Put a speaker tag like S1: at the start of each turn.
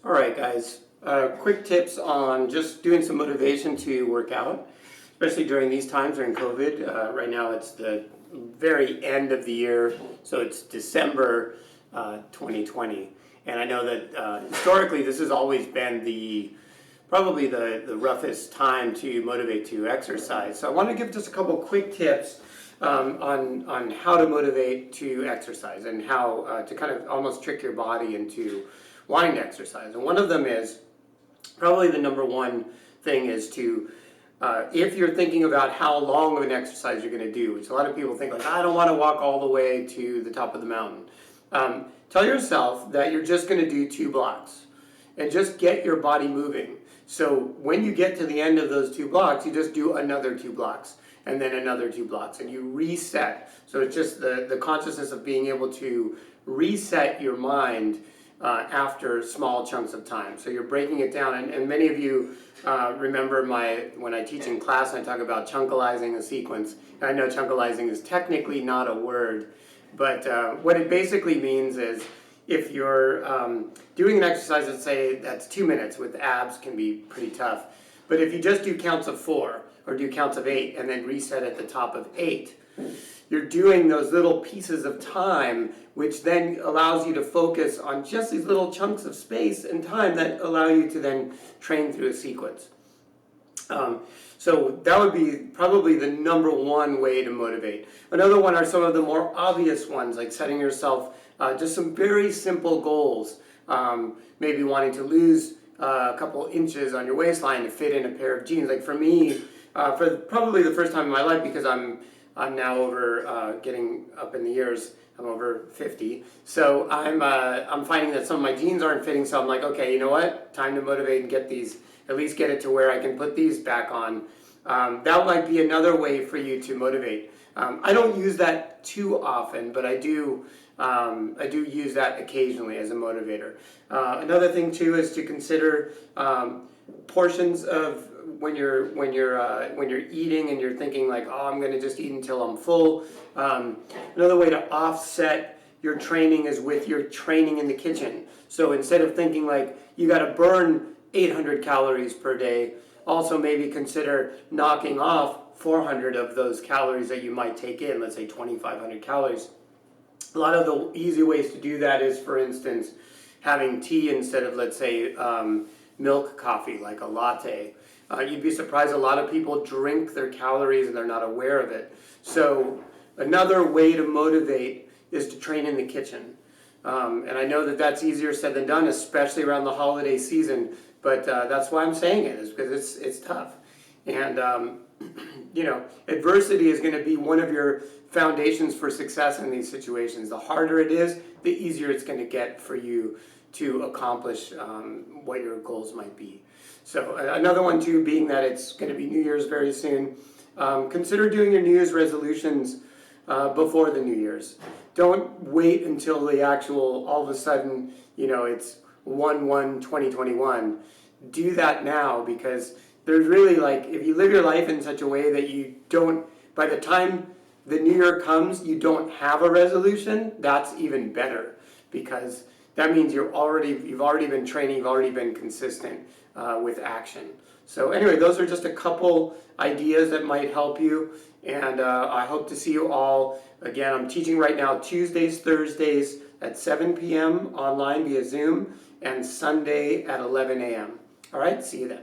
S1: All right, guys. Quick tips on just doing some motivation to work out, especially during these times during COVID. Right now it's the very end of the year, so it's December 2020. And I know that historically this has always been probably the roughest time to motivate to exercise. So I want to give just a couple quick tips on how to motivate to exercise and how to kind of almost trick your body into wanting to exercise. And one of them is, probably the number one thing is to, if you're thinking about how long of an exercise you're going to do, which a lot of people think like, I don't want to walk all the way to the top of the mountain. Tell yourself that you're just going to do 2 blocks and just get your body moving. So when you get to the end of those 2 blocks, you just do another 2 blocks and then another 2 blocks and you reset. So it's just the consciousness of being able to reset your mind after small chunks of time. So you're breaking it down, and many of you remember when I teach in class, I talk about chunkalizing a sequence. And I know chunkalizing is technically not a word, but what it basically means is if you're doing an exercise, let's say that's 2 minutes, with abs can be pretty tough, but if you just do counts of 4 or do counts of 8 and then reset at the top of 8, you're doing those little pieces of time, which then allows you to focus on just these little chunks of space and time that allow you to then train through a sequence. So that would be probably the number one way to motivate. Another one are some of the more obvious ones, like setting yourself just some very simple goals. Maybe wanting to lose a couple inches on your waistline to fit in a pair of jeans. Like for me, for probably the first time in my life, because I'm now over getting up in the years. I'm over 50, so I'm finding that some of my jeans aren't fitting. So I'm like, okay, you know what? Time to motivate and get these. At least get it to where I can put these back on. That might be another way for you to motivate. I don't use that too often, but I do use that occasionally as a motivator. Another thing too is to consider portions of when you're eating and you're thinking like, oh, I'm going to just eat until I'm full. Another way to offset your training is with your training in the kitchen. So instead of thinking like you got to burn 800 calories per day, also maybe consider knocking off 400 of those calories that you might take in, let's say 2,500 calories. A lot of the easy ways to do that is, for instance, having tea instead of, let's say, milk coffee, like a latte. You'd be surprised, a lot of people drink their calories and they're not aware of it. So another way to motivate is to train in the kitchen. And I know that that's easier said than done, especially around the holiday season, but that's why I'm saying it, is because it's tough. And, adversity is going to be one of your foundations for success in these situations. The harder it is, the easier it's going to get for you to accomplish what your goals might be. So another one too, being that it's going to be New Year's very soon, consider doing your New Year's resolutions before the New Year's. Don't wait until the actual, all of a sudden, it's 1/1/2021. Do that now, because there's really, like, if you live your life in such a way that you don't, by the time the New Year comes, you don't have a resolution, that's even better, because that means you've already been training, you've already been consistent with action. So anyway, those are just a couple ideas that might help you, and I hope to see you all. Again, I'm teaching right now Tuesdays, Thursdays at 7 p.m. online via Zoom, and Sunday at 11 a.m. All right, see you then.